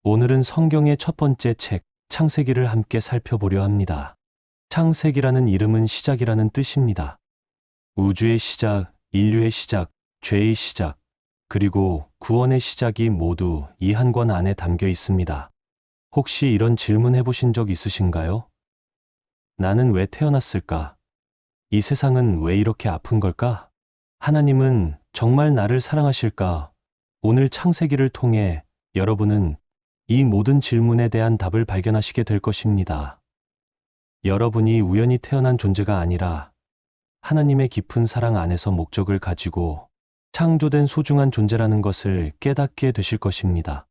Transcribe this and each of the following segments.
오늘은 성경의 첫 번째 책, 창세기를 함께 살펴보려 합니다. 창세기라는 이름은 시작이라는 뜻입니다. 우주의 시작, 인류의 시작, 죄의 시작, 그리고 구원의 시작이 모두 이 한 권 안에 담겨 있습니다. 혹시 이런 질문 해보신 적 있으신가요? 나는 왜 태어났을까? 이 세상은 왜 이렇게 아픈 걸까? 하나님은 정말 나를 사랑하실까? 오늘 창세기를 통해 여러분은 이 모든 질문에 대한 답을 발견하시게 될 것입니다. 여러분이 우연히 태어난 존재가 아니라 하나님의 깊은 사랑 안에서 목적을 가지고 창조된 소중한 존재라는 것을 깨닫게 되실 것입니다.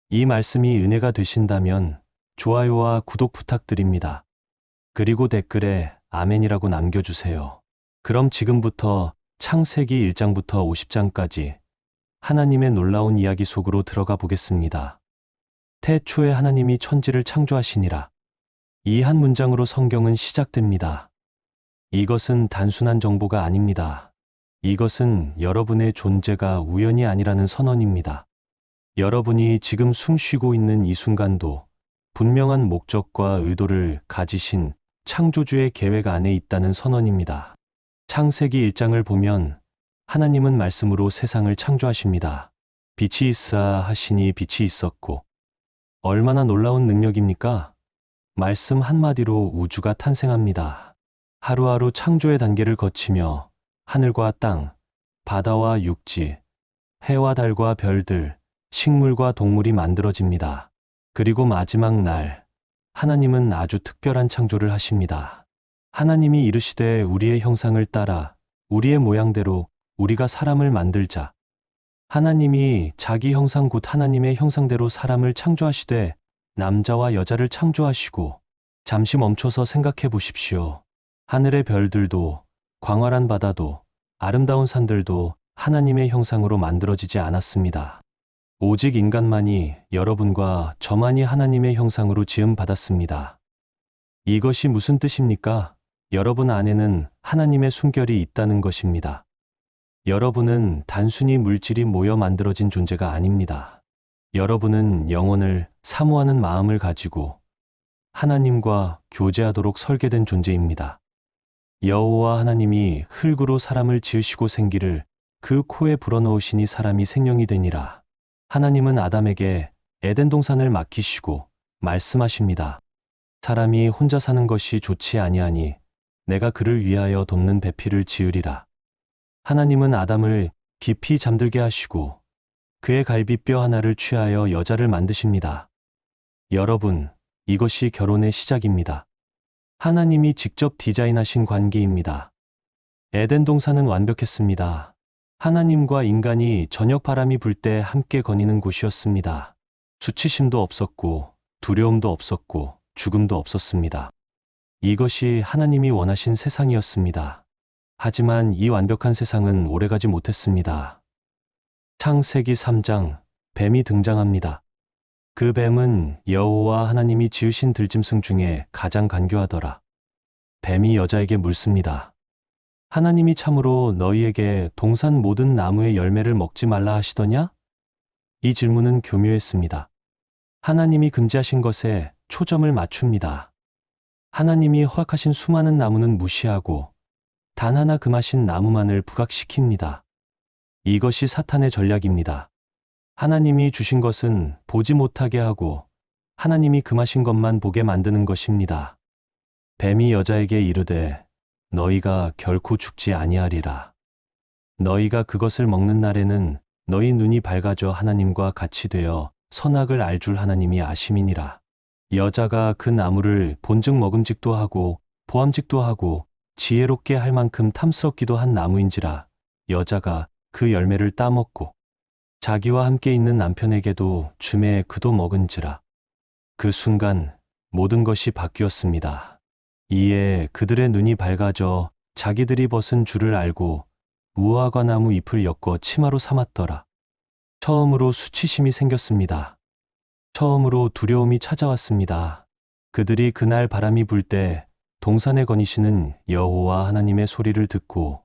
이 말씀이 은혜가 되신다면 좋아요와 구독 부탁드립니다. 그리고 댓글에 아멘이라고 남겨주세요. 그럼 지금부터 창세기 1장부터 50장까지 하나님의 놀라운 이야기 속으로 들어가 보겠습니다. 태초에 하나님이 천지를 창조하시니라. 이 한 문장으로 성경은 시작됩니다. 이것은 단순한 정보가 아닙니다. 이것은 여러분의 존재가 우연이 아니라는 선언입니다. 여러분이 지금 숨 쉬고 있는 이 순간도 분명한 목적과 의도를 가지신 창조주의 계획 안에 있다는 선언입니다. 창세기 1장을 보면 하나님은 말씀으로 세상을 창조하십니다. 빛이 있으라 하시니 빛이 있었고, 얼마나 놀라운 능력입니까? 말씀 한마디로 우주가 탄생합니다. 하루하루 창조의 단계를 거치며 하늘과 땅, 바다와 육지, 해와 달과 별들, 식물과 동물이 만들어집니다. 그리고 마지막 날, 하나님은 아주 특별한 창조를 하십니다. 하나님이 이르시되 우리의 형상을 따라 우리의 모양대로 우리가 사람을 만들자. 하나님이 자기 형상 곧 하나님의 형상대로 사람을 창조하시되 남자와 여자를 창조하시고, 잠시 멈춰서 생각해 보십시오. 하늘의 별들도 광활한 바다도 아름다운 산들도 하나님의 형상으로 만들어지지 않았습니다. 오직 인간만이, 여러분과 저만이 하나님의 형상으로 지음 받았습니다. 이것이 무슨 뜻입니까? 여러분 안에는 하나님의 숨결이 있다는 것입니다. 여러분은 단순히 물질이 모여 만들어진 존재가 아닙니다. 여러분은 영혼을 사모하는 마음을 가지고 하나님과 교제하도록 설계된 존재입니다. 여호와 하나님이 흙으로 사람을 지으시고 생기를 그 코에 불어넣으시니 사람이 생명이 되니라. 하나님은 아담에게 에덴 동산을 맡기시고 말씀하십니다. 사람이 혼자 사는 것이 좋지 아니하니 내가 그를 위하여 돕는 배필을 지으리라. 하나님은 아담을 깊이 잠들게 하시고 그의 갈비뼈 하나를 취하여 여자를 만드십니다. 여러분, 이것이 결혼의 시작입니다. 하나님이 직접 디자인하신 관계입니다. 에덴 동산은 완벽했습니다. 하나님과 인간이 저녁 바람이 불 때 함께 거니는 곳이었습니다. 수치심도 없었고 두려움도 없었고 죽음도 없었습니다. 이것이 하나님이 원하신 세상이었습니다. 하지만 이 완벽한 세상은 오래가지 못했습니다. 창세기 3장, 뱀이 등장합니다. 그 뱀은 여호와 하나님이 지으신 들짐승 중에 가장 간교하더라. 뱀이 여자에게 묻습니다. 하나님이 참으로 너희에게 동산 모든 나무의 열매를 먹지 말라 하시더냐? 이 질문은 교묘했습니다. 하나님이 금지하신 것에 초점을 맞춥니다. 하나님이 허락하신 수많은 나무는 무시하고 단 하나 금하신 나무만을 부각시킵니다. 이것이 사탄의 전략입니다. 하나님이 주신 것은 보지 못하게 하고 하나님이 금하신 것만 보게 만드는 것입니다. 뱀이 여자에게 이르되 너희가 결코 죽지 아니하리라. 너희가 그것을 먹는 날에는 너희 눈이 밝아져 하나님과 같이 되어 선악을 알 줄 하나님이 아심이니라. 여자가 그 나무를 본즉 먹음직도 하고 보암직도 하고 지혜롭게 할 만큼 탐스럽기도 한 나무인지라. 여자가 그 열매를 따먹고 자기와 함께 있는 남편에게도 주매 그도 먹은지라. 그 순간 모든 것이 바뀌었습니다. 이에 그들의 눈이 밝아져 자기들이 벗은 줄을 알고 무화과 나무 잎을 엮어 치마로 삼았더라. 처음으로 수치심이 생겼습니다. 처음으로 두려움이 찾아왔습니다. 그들이 그날 바람이 불 때 동산에 거니시는 여호와 하나님의 소리를 듣고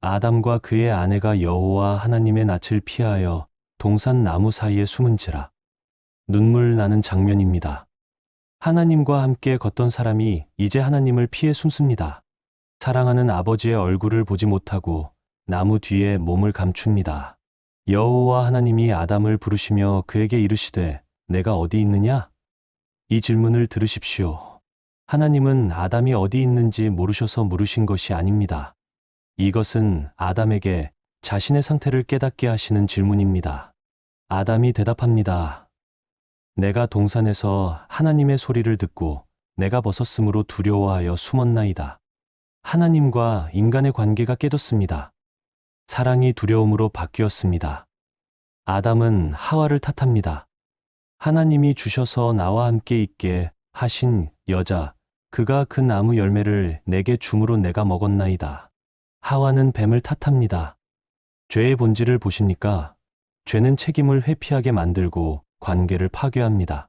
아담과 그의 아내가 여호와 하나님의 낯을 피하여 동산 나무 사이에 숨은지라. 눈물 나는 장면입니다. 하나님과 함께 걷던 사람이 이제 하나님을 피해 숨습니다. 사랑하는 아버지의 얼굴을 보지 못하고 나무 뒤에 몸을 감춥니다. 여호와 하나님이 아담을 부르시며 그에게 이르시되 내가 어디 있느냐? 이 질문을 들으십시오. 하나님은 아담이 어디 있는지 모르셔서 물으신 것이 아닙니다. 이것은 아담에게 자신의 상태를 깨닫게 하시는 질문입니다. 아담이 대답합니다. 내가 동산에서 하나님의 소리를 듣고 내가 벗었으므로 두려워하여 숨었나이다. 하나님과 인간의 관계가 깨졌습니다. 사랑이 두려움으로 바뀌었습니다. 아담은 하와를 탓합니다. 하나님이 주셔서 나와 함께 있게 하신 여자, 그가 그 나무 열매를 내게 줌으로 내가 먹었나이다. 하와는 뱀을 탓합니다. 죄의 본질을 보십니까? 죄는 책임을 회피하게 만들고 관계를 파괴합니다.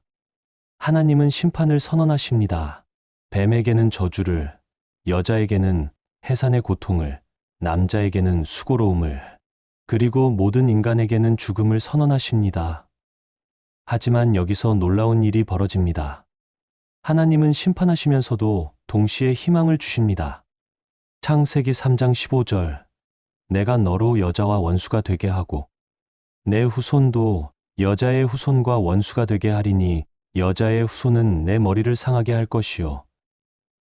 하나님은 심판을 선언하십니다. 뱀에게는 저주를, 여자에게는 해산의 고통을, 남자에게는 수고로움을, 그리고 모든 인간에게는 죽음을 선언하십니다. 하지만 여기서 놀라운 일이 벌어집니다. 하나님은 심판하시면서도 동시에 희망을 주십니다. 창세기 3장 15절, 내가 너로 여자와 원수가 되게 하고 내 후손도 여자의 후손과 원수가 되게 하리니 여자의 후손은 내 머리를 상하게 할 것이요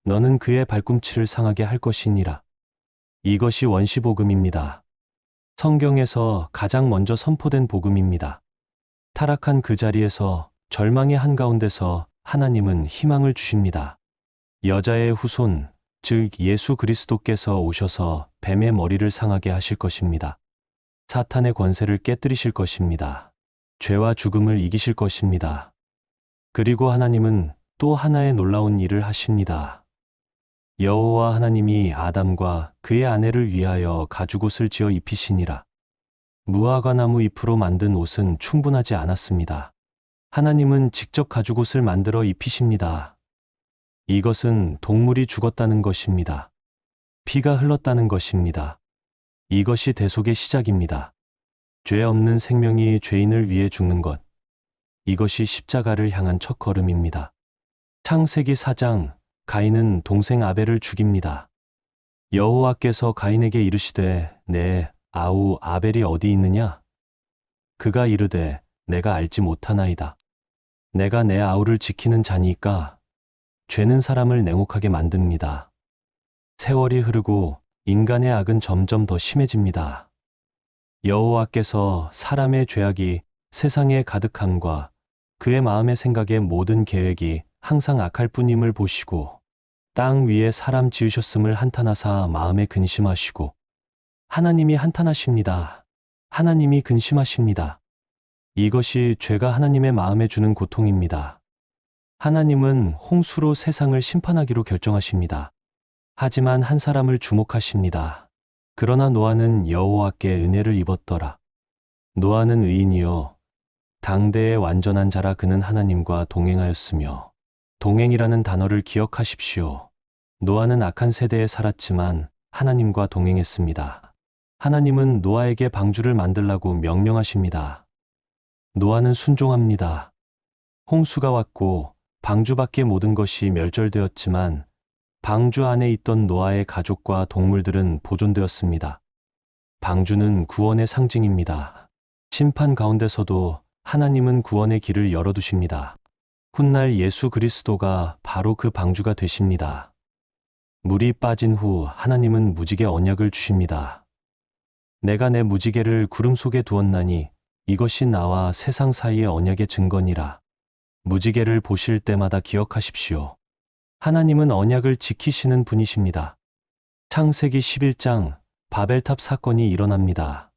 너는 그의 발꿈치를 상하게 할 것이니라. 이것이 원시복음입니다. 성경에서 가장 먼저 선포된 복음입니다. 타락한 그 자리에서 절망의 한가운데서 하나님은 희망을 주십니다. 여자의 후손, 즉 예수 그리스도께서 오셔서 뱀의 머리를 상하게 하실 것입니다. 사탄의 권세를 깨뜨리실 것입니다. 죄와 죽음을 이기실 것입니다. 그리고 하나님은 또 하나의 놀라운 일을 하십니다. 여호와 하나님이 아담과 그의 아내를 위하여 가죽옷을 지어 입히시니라. 무화과나무 잎으로 만든 옷은 충분하지 않았습니다. 하나님은 직접 가죽옷을 만들어 입히십니다. 이것은 동물이 죽었다는 것입니다. 피가 흘렀다는 것입니다. 이것이 대속의 시작입니다. 죄 없는 생명이 죄인을 위해 죽는 것. 이것이 십자가를 향한 첫걸음입니다. 창세기 4장, 가인은 동생 아벨을 죽입니다. 여호와께서 가인에게 이르시되 내 아우 아벨이 어디 있느냐? 그가 이르되 내가 알지 못하나이다. 내가 내 아우를 지키는 자니까. 죄는 사람을 냉혹하게 만듭니다. 세월이 흐르고 인간의 악은 점점 더 심해집니다. 여호와께서 사람의 죄악이 세상에 가득함과 그의 마음의 생각의 모든 계획이 항상 악할 뿐임을 보시고 땅 위에 사람 지으셨음을 한탄하사 마음에 근심하시고 하나님이 한탄하십니다. 하나님이 근심하십니다. 이것이 죄가 하나님의 마음에 주는 고통입니다. 하나님은 홍수로 세상을 심판하기로 결정하십니다. 하지만 한 사람을 주목하십니다. 그러나 노아는 여호와께 은혜를 입었더라. 노아는 의인이요 당대의 완전한 자라. 그는 하나님과 동행하였으며. 동행이라는 단어를 기억하십시오. 노아는 악한 세대에 살았지만 하나님과 동행했습니다. 하나님은 노아에게 방주를 만들라고 명령하십니다. 노아는 순종합니다. 홍수가 왔고 방주 밖의 모든 것이 멸절되었지만 방주 안에 있던 노아의 가족과 동물들은 보존되었습니다. 방주는 구원의 상징입니다. 심판 가운데서도 하나님은 구원의 길을 열어두십니다. 훗날 예수 그리스도가 바로 그 방주가 되십니다. 물이 빠진 후 하나님은 무지개 언약을 주십니다. 내가 내 무지개를 구름 속에 두었나니 이것이 나와 세상 사이의 언약의 증거니라. 무지개를 보실 때마다 기억하십시오. 하나님은 언약을 지키시는 분이십니다. 창세기 11장, 바벨탑 사건이 일어납니다.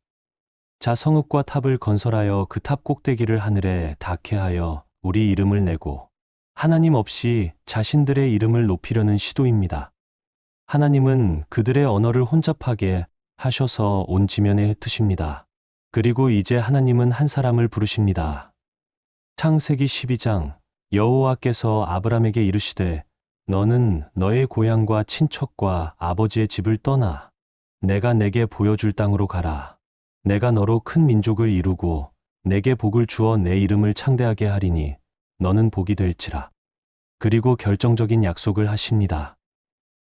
자, 성읍과 탑을 건설하여 그 탑 꼭대기를 하늘에 닿게 하여 우리 이름을 내고 하나님 없이 자신들의 이름을 높이려는 시도입니다. 하나님은 그들의 언어를 혼잡하게 하셔서 온 지면에 흩으십니다. 그리고 이제 하나님은 한 사람을 부르십니다. 창세기 12장, 여호와께서 아브람에게 이르시되 너는 너의 고향과 친척과 아버지의 집을 떠나 내가 내게 보여줄 땅으로 가라. 내가 너로 큰 민족을 이루고 내게 복을 주어 내 이름을 창대하게 하리니 너는 복이 될지라. 그리고 결정적인 약속을 하십니다.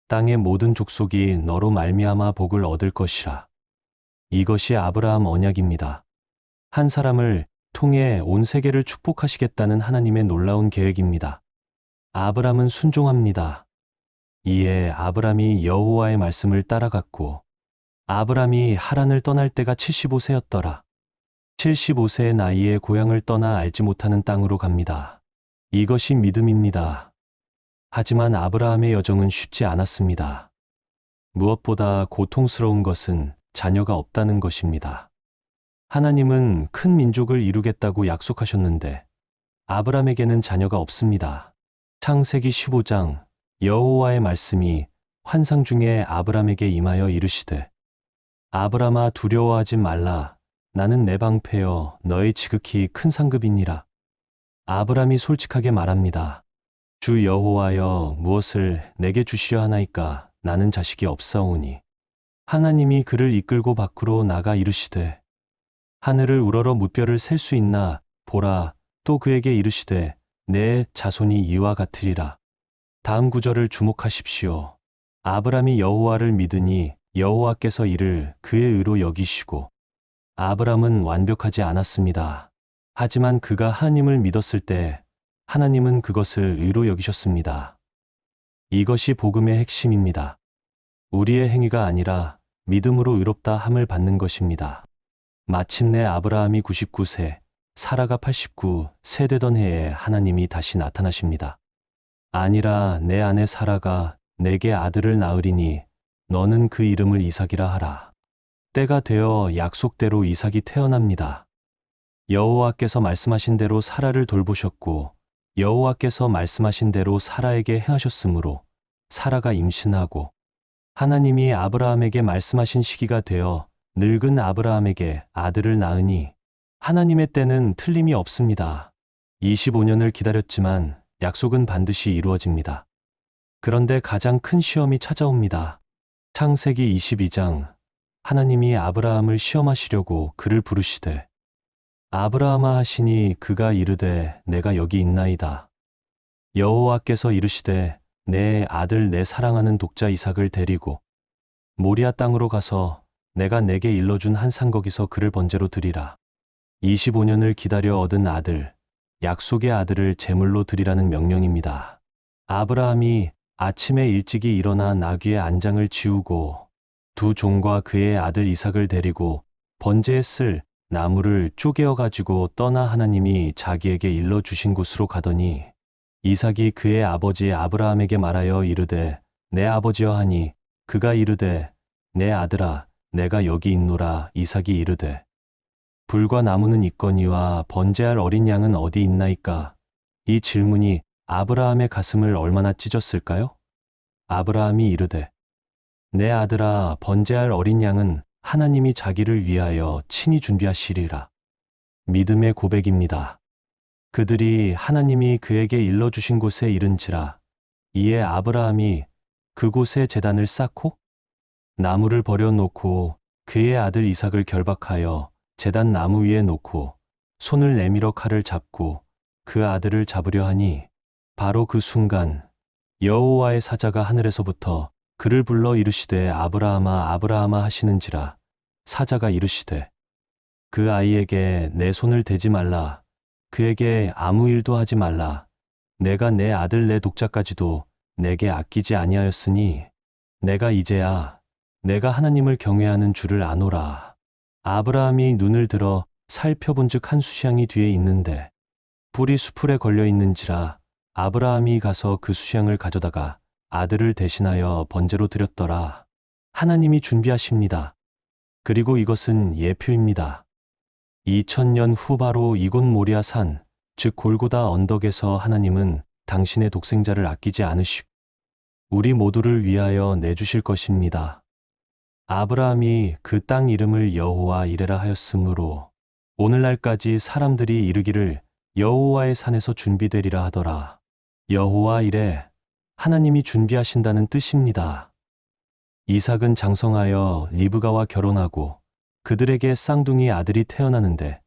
땅의 모든 족속이 너로 말미암아 복을 얻을 것이라. 이것이 아브라함 언약입니다. 한 사람을 통해 온 세계를 축복하시겠다는 하나님의 놀라운 계획입니다. 아브람은 순종합니다. 이에 아브람이 여호와의 말씀을 따라갔고 아브람이 하란을 떠날 때가 75세였더라. 75세의 나이에 고향을 떠나 알지 못하는 땅으로 갑니다. 이것이 믿음입니다. 하지만 아브라함의 여정은 쉽지 않았습니다. 무엇보다 고통스러운 것은 자녀가 없다는 것입니다. 하나님은 큰 민족을 이루겠다고 약속하셨는데 아브람에게는 자녀가 없습니다. 창세기 15장 여호와의 말씀이 환상 중에 아브람에게 임하여 이르시되 아브람아 두려워하지 말라. 나는 내 방패여 너의 지극히 큰 상급이니라. 아브람이 솔직하게 말합니다. 주 여호와여 무엇을 내게 주시려 하나이까. 나는 자식이 없사오니. 하나님이 그를 이끌고 밖으로 나가 이르시되 하늘을 우러러 무뼈를 셀 수 있나 보라. 또 그에게 이르시되 내 자손이 이와 같으리라. 다음 구절을 주목하십시오. 아브람이 여호와를 믿으니 여호와께서 이를 그의 의로 여기시고 아브람은 완벽하지 않았습니다. 하지만 그가 하나님을 믿었을 때 하나님은 그것을 의로 여기셨습니다. 이것이 복음의 핵심입니다. 우리의 행위가 아니라 믿음으로 의롭다 함을 받는 것입니다. 마침내 아브라함이 99세, 사라가 89세 되던 해에 하나님이 다시 나타나십니다. 아니라 내 아내 사라가 내게 아들을 낳으리니 너는 그 이름을 이삭이라 하라. 때가 되어 약속대로 이삭이 태어납니다. 여호와께서 말씀하신 대로 사라를 돌보셨고 여호와께서 말씀하신 대로 사라에게 행하셨으므로 사라가 임신하고 하나님이 아브라함에게 말씀하신 시기가 되어 늙은 아브라함에게 아들을 낳으니 하나님의 때는 틀림이 없습니다. 25년을 기다렸지만 약속은 반드시 이루어집니다. 그런데 가장 큰 시험이 찾아옵니다. 창세기 22장 하나님이 아브라함을 시험하시려고 그를 부르시되 아브라함아 하시니 그가 이르되 내가 여기 있나이다. 여호와께서 이르시되 내 아들 내 사랑하는 독자 이삭을 데리고 모리아 땅으로 가서 내가 내게 일러준 한 산 거기서 그를 번제로 드리라. 25년을 기다려 얻은 아들, 약속의 아들을 제물로 드리라는 명령입니다. 아브라함이 아침에 일찍이 일어나 나귀의 안장을 지우고 두 종과 그의 아들 이삭을 데리고 번제에 쓸 나무를 쪼개어 가지고 떠나 하나님이 자기에게 일러주신 곳으로 가더니 이삭이 그의 아버지 아브라함에게 말하여 이르되 내 아버지여 하니 그가 이르되 내 아들아 내가 여기 있노라. 이삭이 이르되 불과 나무는 있거니와 번제할 어린 양은 어디 있나이까. 이 질문이 아브라함의 가슴을 얼마나 찢었을까요? 아브라함이 이르되 내 아들아 번제할 어린 양은 하나님이 자기를 위하여 친히 준비하시리라. 믿음의 고백입니다. 그들이 하나님이 그에게 일러주신 곳에 이른지라. 이에 아브라함이 그곳에 제단을 쌓고 나무를 버려놓고 그의 아들 이삭을 결박하여 제단 나무 위에 놓고 손을 내밀어 칼을 잡고 그 아들을 잡으려 하니 바로 그 순간 여호와의 사자가 하늘에서부터 그를 불러 이르시되 아브라함아 아브라함아 하시는지라. 사자가 이르시되 그 아이에게 내 손을 대지 말라. 그에게 아무 일도 하지 말라. 내가 내 아들 내 독자까지도 내게 아끼지 아니하였으니 내가 이제야 내가 하나님을 경외하는 줄을 아노라. 아브라함이 눈을 들어 살펴본즉 한 수향이 뒤에 있는데 불이 수풀에 걸려 있는지라. 아브라함이 가서 그 수향을 가져다가 아들을 대신하여 번제로 드렸더라. 하나님이 준비하십니다. 그리고 이것은 예표입니다. 2000년 후 바로 이곳 모리아 산, 즉 골고다 언덕에서 하나님은 당신의 독생자를 아끼지 않으시고 우리 모두를 위하여 내주실 것입니다. 아브라함이 그 땅 이름을 여호와 이레라 하였으므로 오늘날까지 사람들이 이르기를 여호와의 산에서 준비되리라 하더라. 여호와 이레, 하나님이 준비하신다는 뜻입니다. 이삭은 장성하여 리브가와 결혼하고 그들에게 쌍둥이 아들이 태어나는데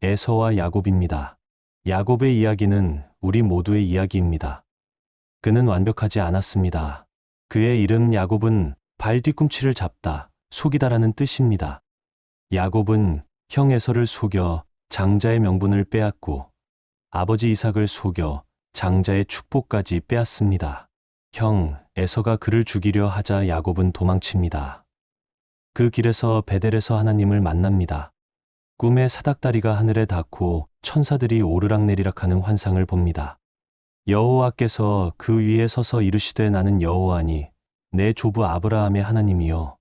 에서와 야곱입니다. 야곱의 이야기는 우리 모두의 이야기입니다. 그는 완벽하지 않았습니다. 그의 이름 야곱은 발 뒤꿈치를 잡다, 속이다라는 뜻입니다. 야곱은 형 에서를 속여 장자의 명분을 빼앗고 아버지 이삭을 속여 장자의 축복까지 빼앗습니다. 형 에서가 그를 죽이려 하자 야곱은 도망칩니다. 그 길에서 베델에서 하나님을 만납니다. 꿈에 사닥다리가 하늘에 닿고 천사들이 오르락내리락하는 환상을 봅니다. 여호와께서 그 위에 서서 이르시되 나는 여호와니 내 조부 아브라함의 하나님이요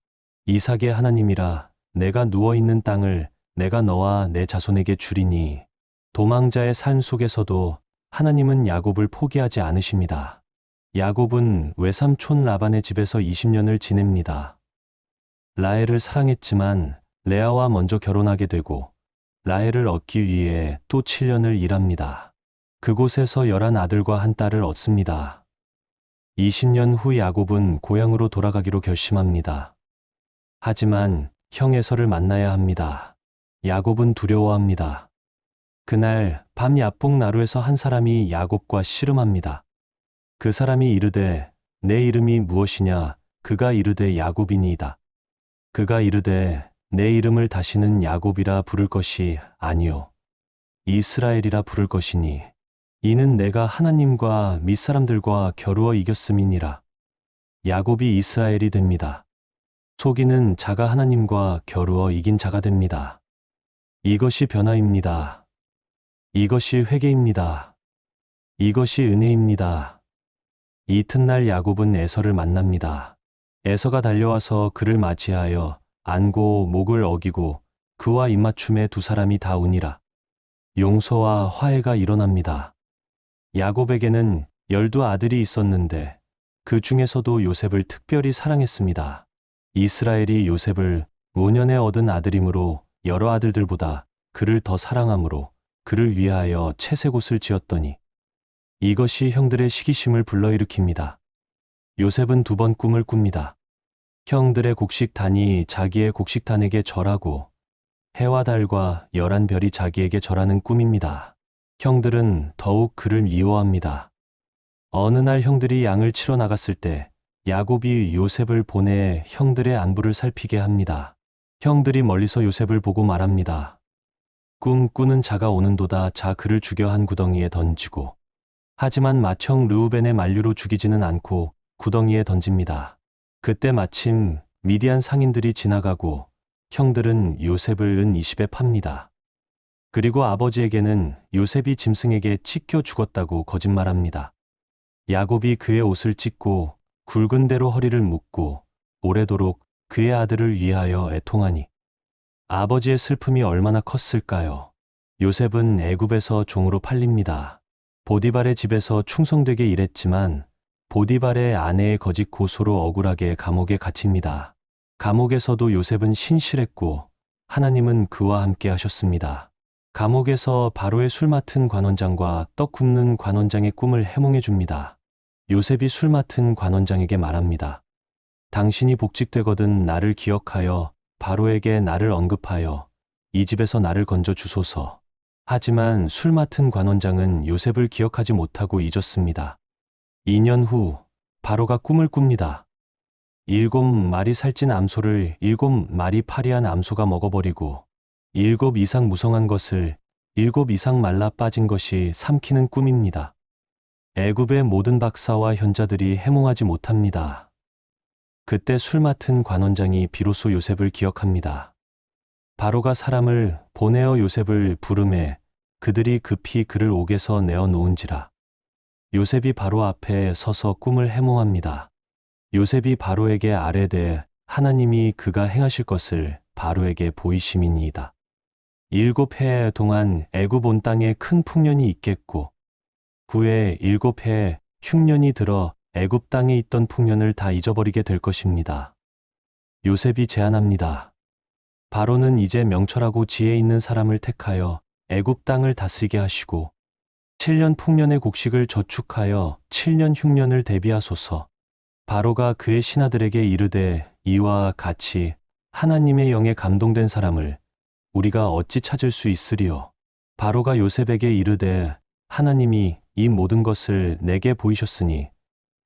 이삭의 하나님이라. 내가 누워있는 땅을 내가 너와 내 자손에게 주리니. 도망자의 삶 속에서도 하나님은 야곱을 포기하지 않으십니다. 야곱은 외삼촌 라반의 집에서 20년을 지냅니다. 라헬을 사랑했지만 레아와 먼저 결혼하게 되고 라헬을 얻기 위해 또 7년을 일합니다. 그곳에서 11아들과 한 딸을 얻습니다. 20년 후 야곱은 고향으로 돌아가기로 결심합니다. 하지만 형 에서를 만나야 합니다. 야곱은 두려워합니다. 그날 밤 야복 나루에서 한 사람이 야곱과 씨름합니다. 그 사람이 이르되 내 이름이 무엇이냐? 그가 이르되 야곱이니이다. 그가 이르되 내 이름을 다시는 야곱이라 부를 것이 아니요 이스라엘이라 부를 것이니 이는 내가 하나님과 밑사람들과 겨루어 이겼음이니라. 야곱이 이스라엘이 됩니다. 속이는 자가 하나님과 겨루어 이긴 자가 됩니다. 이것이 변화입니다. 이것이 회개입니다. 이것이 은혜입니다. 이튿날 야곱은 에서를 만납니다. 에서가 달려와서 그를 맞이하여 안고 목을 어기고 그와 입맞춤에 두 사람이 다 우니라. 용서와 화해가 일어납니다. 야곱에게는 12아들이 있었는데 그 중에서도 요셉을 특별히 사랑했습니다. 이스라엘이 요셉을 5년에 얻은 아들이므로 여러 아들들보다 그를 더 사랑하므로 그를 위하여 채색옷을 지었더니 이것이 형들의 시기심을 불러일으킵니다. 요셉은 2번 꿈을 꿉니다. 형들의 곡식단이 자기의 곡식단에게 절하고 해와 달과 11별이 자기에게 절하는 꿈입니다. 형들은 더욱 그를 미워합니다. 어느 날 형들이 양을 치러 나갔을 때 야곱이 요셉을 보내 형들의 안부를 살피게 합니다. 형들이 멀리서 요셉을 보고 말합니다. 꿈 꾸는 자가 오는도다. 자 그를 죽여 한 구덩이에 던지고. 하지만 맏형 르우벤의 만류로 죽이지는 않고 구덩이에 던집니다. 그때 마침 미디안 상인들이 지나가고 형들은 요셉을 은 20에 팝니다. 그리고 아버지에게는 요셉이 짐승에게 찢겨 죽었다고 거짓말합니다. 야곱이 그의 옷을 찢고 굵은 대로 허리를 묶고 오래도록 그의 아들을 위하여 애통하니 아버지의 슬픔이 얼마나 컸을까요? 요셉은 애굽에서 종으로 팔립니다. 보디발의 집에서 충성되게 일했지만 보디발의 아내의 거짓 고소로 억울하게 감옥에 갇힙니다. 감옥에서도 요셉은 신실했고 하나님은 그와 함께 하셨습니다. 감옥에서 바로의 술 맡은 관원장과 떡 굽는 관원장의 꿈을 해몽해 줍니다. 요셉이 술 맡은 관원장에게 말합니다. 당신이 복직되거든 나를 기억하여 바로에게 나를 언급하여 이 집에서 나를 건져 주소서. 하지만 술 맡은 관원장은 요셉을 기억하지 못하고 잊었습니다. 2년 후 바로가 꿈을 꿉니다. 7마리 살찐 암소를 7마리 파리한 암소가 먹어버리고 7 이상 무성한 것을 7 이상 말라 빠진 것이 삼키는 꿈입니다. 애굽의 모든 박사와 현자들이 해몽하지 못합니다. 그때 술 맡은 관원장이 비로소 요셉을 기억합니다. 바로가 사람을 보내어 요셉을 부르매 그들이 급히 그를 옥에서 내어 놓은지라. 요셉이 바로 앞에 서서 꿈을 해몽합니다. 요셉이 바로에게 아뢰되 하나님이 그가 행하실 것을 바로에게 보이심이니이다. 7해 동안 애굽 온 땅에 큰 풍년이 있겠고 후에 7해 흉년이 들어 애굽 땅에 있던 풍년을 다 잊어버리게 될 것입니다. 요셉이 제안합니다. 바로는 이제 명철하고 지혜 있는 사람을 택하여 애굽 땅을 다스리게 하시고 7년 풍년의 곡식을 저축하여 7년 흉년을 대비하소서. 바로가 그의 신하들에게 이르되 이와 같이 하나님의 영에 감동된 사람을 우리가 어찌 찾을 수 있으리요. 바로가 요셉에게 이르되 하나님이 이 모든 것을 내게 보이셨으니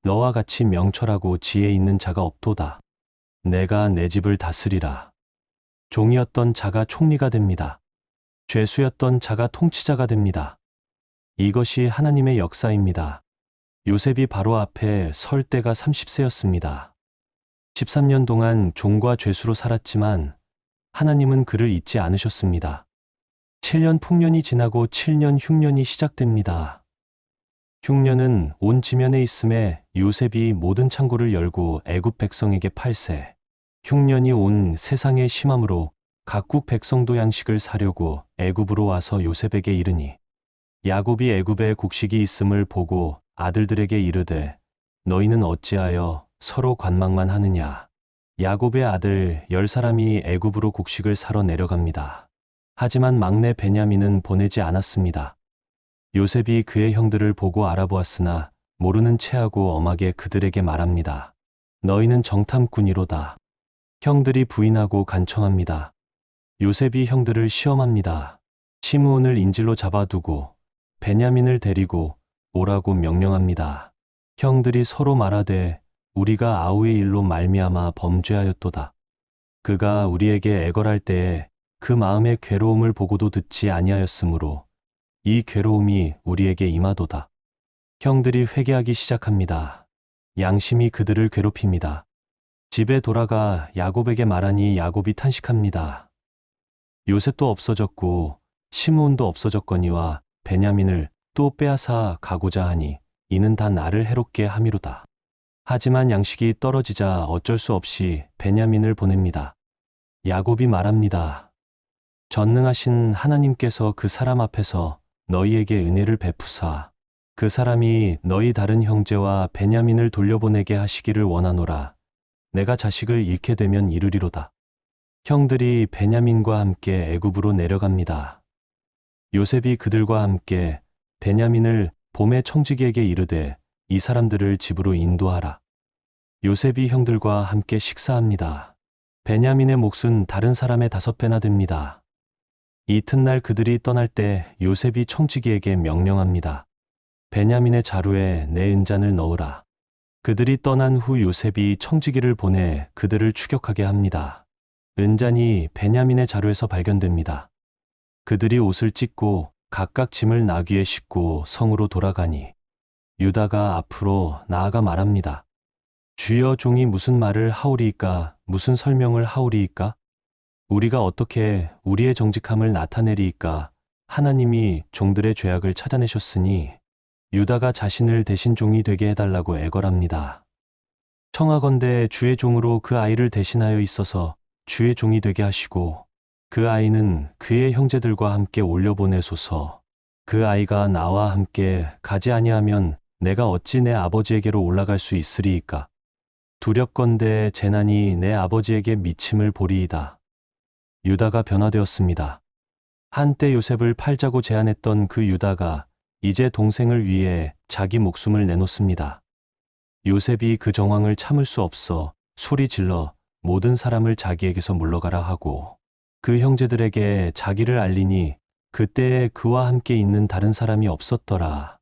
너와 같이 명철하고 지혜 있는 자가 없도다. 내가 내 집을 다스리라. 종이었던 자가 총리가 됩니다. 죄수였던 자가 통치자가 됩니다. 이것이 하나님의 역사입니다. 요셉이 바로 앞에 설 때가 30세였습니다. 13년 동안 종과 죄수로 살았지만 하나님은 그를 잊지 않으셨습니다. 7년 풍년이 지나고 7년 흉년이 시작됩니다. 흉년은 온 지면에 있음에 요셉이 모든 창고를 열고 애굽 백성에게 팔세. 흉년이 온 세상에 심함으로 각국 백성도 양식을 사려고 애굽으로 와서 요셉에게 이르니 야곱이 애굽에 곡식이 있음을 보고 아들들에게 이르되 너희는 어찌하여 서로 관망만 하느냐. 야곱의 아들 10사람이 애굽으로 곡식을 사러 내려갑니다. 하지만 막내 베냐민은 보내지 않았습니다. 요셉이 그의 형들을 보고 알아보았으나 모르는 체하고 엄하게 그들에게 말합니다. 너희는 정탐꾼이로다. 형들이 부인하고 간청합니다. 요셉이 형들을 시험합니다. 시므온을 인질로 잡아두고 베냐민을 데리고 오라고 명령합니다. 형들이 서로 말하되 우리가 아우의 일로 말미암아 범죄하였도다. 그가 우리에게 애걸할 때에 그 마음의 괴로움을 보고도 듣지 아니하였으므로 이 괴로움이 우리에게 임하도다. 형들이 회개하기 시작합니다. 양심이 그들을 괴롭힙니다. 집에 돌아가 야곱에게 말하니 야곱이 탄식합니다. 요셉도 없어졌고 시므온도 없어졌거니와 베냐민을 또 빼앗아 가고자 하니 이는 다 나를 해롭게 함이로다. 하지만 양식이 떨어지자 어쩔 수 없이 베냐민을 보냅니다. 야곱이 말합니다. 전능하신 하나님께서 그 사람 앞에서 너희에게 은혜를 베푸사 그 사람이 너희 다른 형제와 베냐민을 돌려보내게 하시기를 원하노라. 내가 자식을 잃게 되면 이르리로다. 형들이 베냐민과 함께 애굽으로 내려갑니다. 요셉이 그들과 함께 베냐민을 봄에 청지기에게 이르되 이 사람들을 집으로 인도하라. 요셉이 형들과 함께 식사합니다. 베냐민의 몫은 다른 사람의 5배나 됩니다. 이튿날 그들이 떠날 때 요셉이 청지기에게 명령합니다. 베냐민의 자루에 내 은잔을 넣으라. 그들이 떠난 후 요셉이 청지기를 보내 그들을 추격하게 합니다. 은잔이 베냐민의 자루에서 발견됩니다. 그들이 옷을 찢고 각각 짐을 나귀에 싣고 성으로 돌아가니 유다가 앞으로 나아가 말합니다. 주여 종이 무슨 말을 하오리이까 무슨 설명을 하오리이까 우리가 어떻게 우리의 정직함을 나타내리이까 하나님이 종들의 죄악을 찾아내셨으니 유다가 자신을 대신 종이 되게 해달라고 애걸합니다. 청하건대 주의 종으로 그 아이를 대신하여 있어서 주의 종이 되게 하시고 그 아이는 그의 형제들과 함께 올려보내소서. 그 아이가 나와 함께 가지 아니하면 내가 어찌 내 아버지에게로 올라갈 수 있으리이까. 두렵건대 재난이 내 아버지에게 미침을 보리이다. 유다가 변화되었습니다. 한때 요셉을 팔자고 제안했던 그 유다가 이제 동생을 위해 자기 목숨을 내놓습니다. 요셉이 그 정황을 참을 수 없어 소리 질러 모든 사람을 자기에게서 물러가라 하고 그 형제들에게 자기를 알리니 그때에 그와 함께 있는 다른 사람이 없었더라.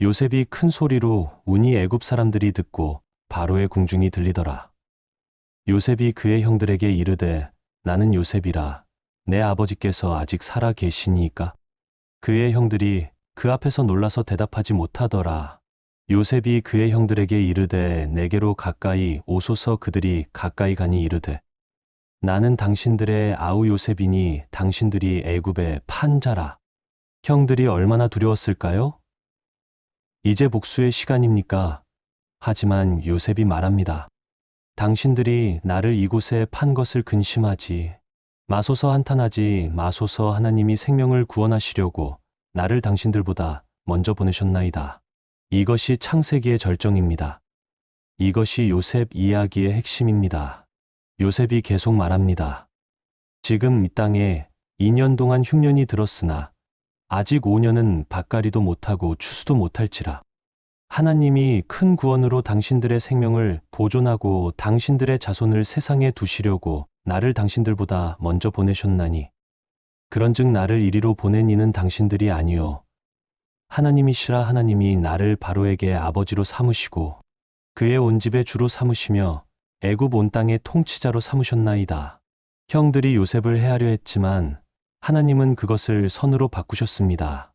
요셉이 큰 소리로 우니 애굽 사람들이 듣고 바로의 궁중이 들리더라. 요셉이 그의 형들에게 이르되 나는 요셉이라. 내 아버지께서 아직 살아 계시니이까? 그의 형들이 그 앞에서 놀라서 대답하지 못하더라. 요셉이 그의 형들에게 이르되 내게로 가까이 오소서. 그들이 가까이 가니 이르되 나는 당신들의 아우 요셉이니 당신들이 애굽의 판자라. 형들이 얼마나 두려웠을까요? 이제 복수의 시간입니까? 하지만 요셉이 말합니다. 당신들이 나를 이곳에 판 것을 근심하지 마소서. 한탄하지 마소서. 하나님이 생명을 구원하시려고 나를 당신들보다 먼저 보내셨나이다. 이것이 창세기의 절정입니다. 이것이 요셉 이야기의 핵심입니다. 요셉이 계속 말합니다. 지금 이 땅에 2년 동안 흉년이 들었으나 아직 5년은 밭갈이도 못하고 추수도 못할지라. 하나님이 큰 구원으로 당신들의 생명을 보존하고 당신들의 자손을 세상에 두시려고 나를 당신들보다 먼저 보내셨나니 그런즉 나를 이리로 보낸 이는 당신들이 아니요 하나님이시라. 하나님이 나를 바로에게 아버지로 삼으시고 그의 온 집의 주로 삼으시며 애굽 온 땅의 통치자로 삼으셨나이다. 형들이 요셉을 해하려 했지만 하나님은 그것을 선으로 바꾸셨습니다.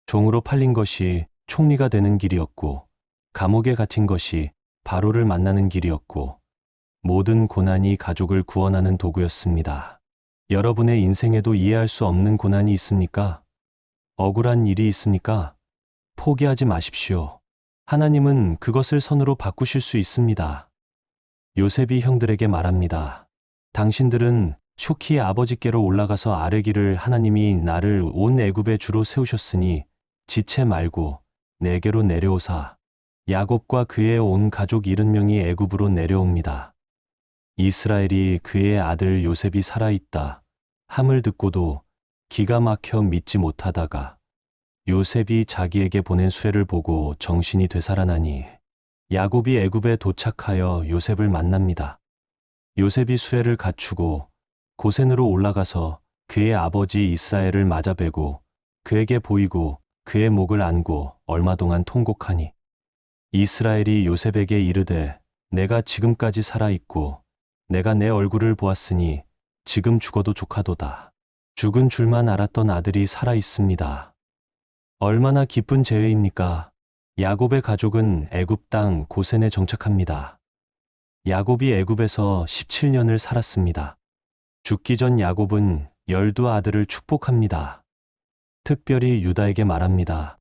종으로 팔린 것이 총리가 되는 길이었고 감옥에 갇힌 것이 바로를 만나는 길이었고 모든 고난이 가족을 구원하는 도구였습니다. 여러분의 인생에도 이해할 수 없는 고난이 있습니까? 억울한 일이 있습니까? 포기하지 마십시오. 하나님은 그것을 선으로 바꾸실 수 있습니다. 요셉이 형들에게 말합니다. 당신들은 쇼키의 아버지께로 올라가서 아뢰기를 하나님이 나를 온 애굽의 주로 세우셨으니 지체 말고 내게로 내려오사. 야곱과 그의 온 가족 70명이 애굽으로 내려옵니다. 이스라엘이 그의 아들 요셉이 살아있다 함을 듣고도 기가 막혀 믿지 못하다가 요셉이 자기에게 보낸 수레를 보고 정신이 되살아나니 야곱이 애굽에 도착하여 요셉을 만납니다. 요셉이 수레를 갖추고 고센으로 올라가서 그의 아버지 이스라엘을 맞아뵈고 그에게 보이고 그의 목을 안고 얼마 동안 통곡하니 이스라엘이 요셉에게 이르되 내가 지금까지 살아있고 내가 내 얼굴을 보았으니 지금 죽어도 족하도다. 죽은 줄만 알았던 아들이 살아있습니다. 얼마나 기쁜 재회입니까? 야곱의 가족은 애굽 땅 고센에 정착합니다. 야곱이 애굽에서 17년을 살았습니다. 죽기 전 야곱은 12아들을 축복합니다. 특별히 유다에게 말합니다.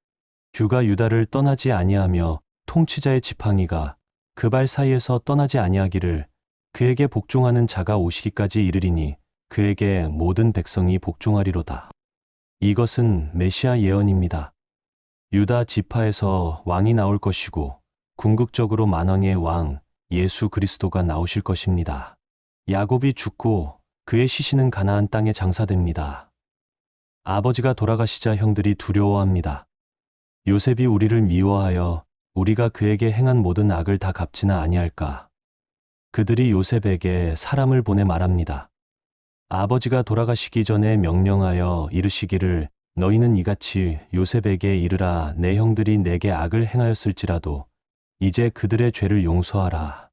주가 유다를 떠나지 아니하며 통치자의 지팡이가 그 발 사이에서 떠나지 아니하기를 그에게 복종하는 자가 오시기까지 이르리니 그에게 모든 백성이 복종하리로다. 이것은 메시아 예언입니다. 유다 지파에서 왕이 나올 것이고 궁극적으로 만왕의 왕 예수 그리스도가 나오실 것입니다. 야곱이 죽고 그의 시신은 가나안 땅에 장사됩니다. 아버지가 돌아가시자 형들이 두려워합니다. 요셉이 우리를 미워하여 우리가 그에게 행한 모든 악을 다 갚지나 아니할까. 그들이 요셉에게 사람을 보내 말합니다. 아버지가 돌아가시기 전에 명령하여 이르시기를 너희는 이같이 요셉에게 이르라. 내 형들이 내게 악을 행하였을지라도 이제 그들의 죄를 용서하라.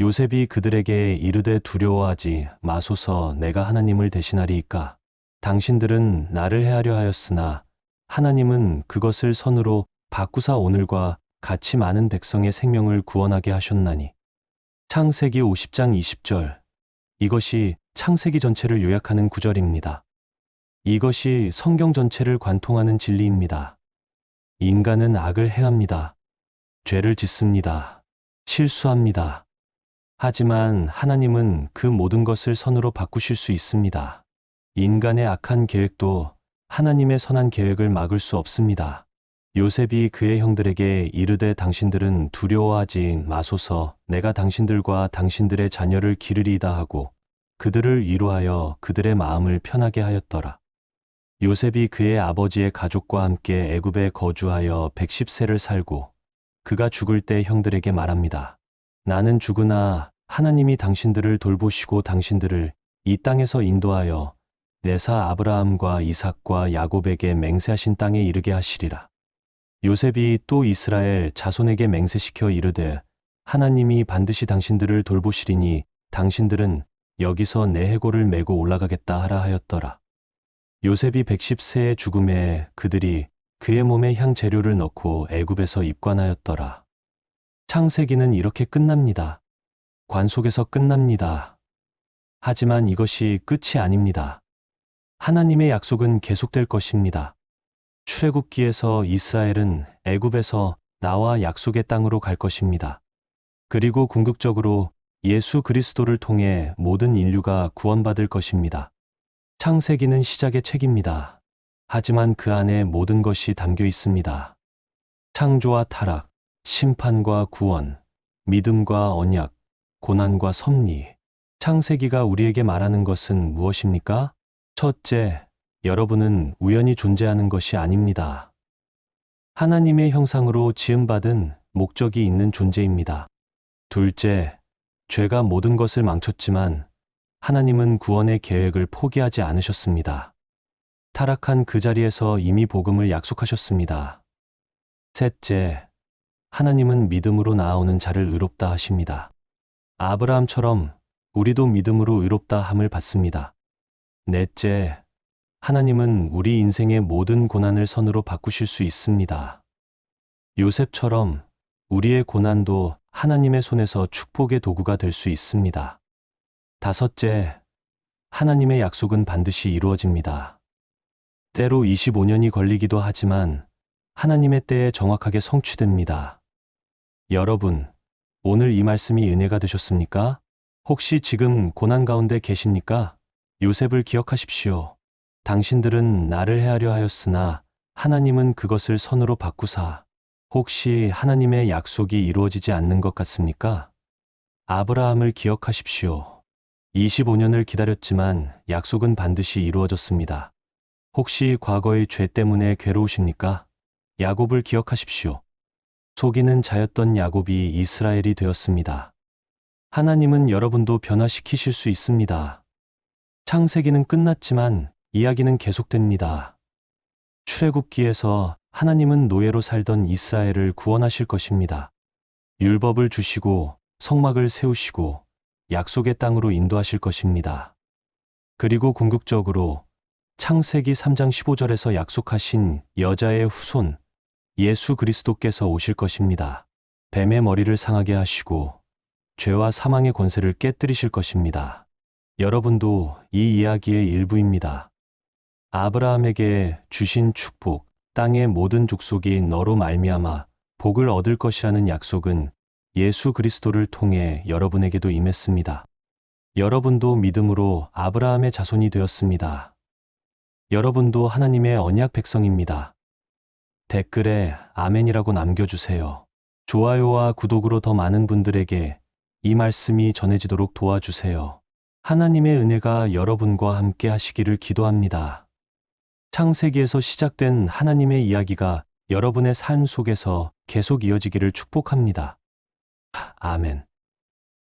요셉이 그들에게 이르되 두려워하지 마소서. 내가 하나님을 대신하리이까. 당신들은 나를 해하려 하였으나 하나님은 그것을 선으로 바꾸사 오늘과 같이 많은 백성의 생명을 구원하게 하셨나니. 창세기 50장 20절. 이것이 창세기 전체를 요약하는 구절입니다. 이것이 성경 전체를 관통하는 진리입니다. 인간은 악을 행합니다. 죄를 짓습니다. 실수합니다. 하지만 하나님은 그 모든 것을 선으로 바꾸실 수 있습니다. 인간의 악한 계획도 하나님의 선한 계획을 막을 수 없습니다. 요셉이 그의 형들에게 이르되 당신들은 두려워하지 마소서. 내가 당신들과 당신들의 자녀를 기르리이다 하고 그들을 위로하여 그들의 마음을 편하게 하였더라. 요셉이 그의 아버지의 가족과 함께 애굽에 거주하여 110세를 살고 그가 죽을 때 형들에게 말합니다. 나는 죽으나 하나님이 당신들을 돌보시고 당신들을 이 땅에서 인도하여 내사 아브라함과 이삭과 야곱에게 맹세하신 땅에 이르게 하시리라. 요셉이 또 이스라엘 자손에게 맹세시켜 이르되 하나님이 반드시 당신들을 돌보시리니 당신들은 여기서 내 해골을 메고 올라가겠다 하라 하였더라. 요셉이 110세의 죽음에 그들이 그의 몸에 향 재료를 넣고 애굽에서 입관하였더라. 창세기는 이렇게 끝납니다. 관속에서 끝납니다. 하지만 이것이 끝이 아닙니다. 하나님의 약속은 계속될 것입니다. 출애굽기에서 이스라엘은 애굽에서 나와 약속의 땅으로 갈 것입니다. 그리고 궁극적으로 예수 그리스도를 통해 모든 인류가 구원받을 것입니다. 창세기는 시작의 책입니다. 하지만 그 안에 모든 것이 담겨 있습니다. 창조와 타락, 심판과 구원, 믿음과 언약, 고난과 섭리. 창세기가 우리에게 말하는 것은 무엇입니까? 첫째, 여러분은 우연히 존재하는 것이 아닙니다. 하나님의 형상으로 지음받은 목적이 있는 존재입니다. 둘째, 죄가 모든 것을 망쳤지만 하나님은 구원의 계획을 포기하지 않으셨습니다. 타락한 그 자리에서 이미 복음을 약속하셨습니다. 셋째, 하나님은 믿음으로 나아오는 자를 의롭다 하십니다. 아브라함처럼 우리도 믿음으로 의롭다 함을 받습니다. 넷째, 하나님은 우리 인생의 모든 고난을 선으로 바꾸실 수 있습니다. 요셉처럼 우리의 고난도 하나님의 손에서 축복의 도구가 될 수 있습니다. 다섯째, 하나님의 약속은 반드시 이루어집니다. 때로 25년이 걸리기도 하지만 하나님의 때에 정확하게 성취됩니다. 여러분, 오늘 이 말씀이 은혜가 되셨습니까? 혹시 지금 고난 가운데 계십니까? 요셉을 기억하십시오. 당신들은 나를 해하려 하였으나 하나님은 그것을 선으로 바꾸사. 혹시 하나님의 약속이 이루어지지 않는 것 같습니까? 아브라함을 기억하십시오. 25년을 기다렸지만 약속은 반드시 이루어졌습니다. 혹시 과거의 죄 때문에 괴로우십니까? 야곱을 기억하십시오. 속이는 자였던 야곱이 이스라엘이 되었습니다. 하나님은 여러분도 변화시키실 수 있습니다. 창세기는 끝났지만 이야기는 계속됩니다. 출애굽기에서 하나님은 노예로 살던 이스라엘을 구원하실 것입니다. 율법을 주시고 성막을 세우시고 약속의 땅으로 인도하실 것입니다. 그리고 궁극적으로 창세기 3장 15절에서 약속하신 여자의 후손 예수 그리스도께서 오실 것입니다. 뱀의 머리를 상하게 하시고 죄와 사망의 권세를 깨뜨리실 것입니다. 여러분도 이 이야기의 일부입니다. 아브라함에게 주신 축복, 땅의 모든 족속이 너로 말미암아 복을 얻을 것이라는 약속은 예수 그리스도를 통해 여러분에게도 임했습니다. 여러분도 믿음으로 아브라함의 자손이 되었습니다. 여러분도 하나님의 언약 백성입니다. 댓글에 아멘이라고 남겨주세요. 좋아요와 구독으로 더 많은 분들에게 이 말씀이 전해지도록 도와주세요. 하나님의 은혜가 여러분과 함께 하시기를 기도합니다. 창세기에서 시작된 하나님의 이야기가 여러분의 삶 속에서 계속 이어지기를 축복합니다. 아멘.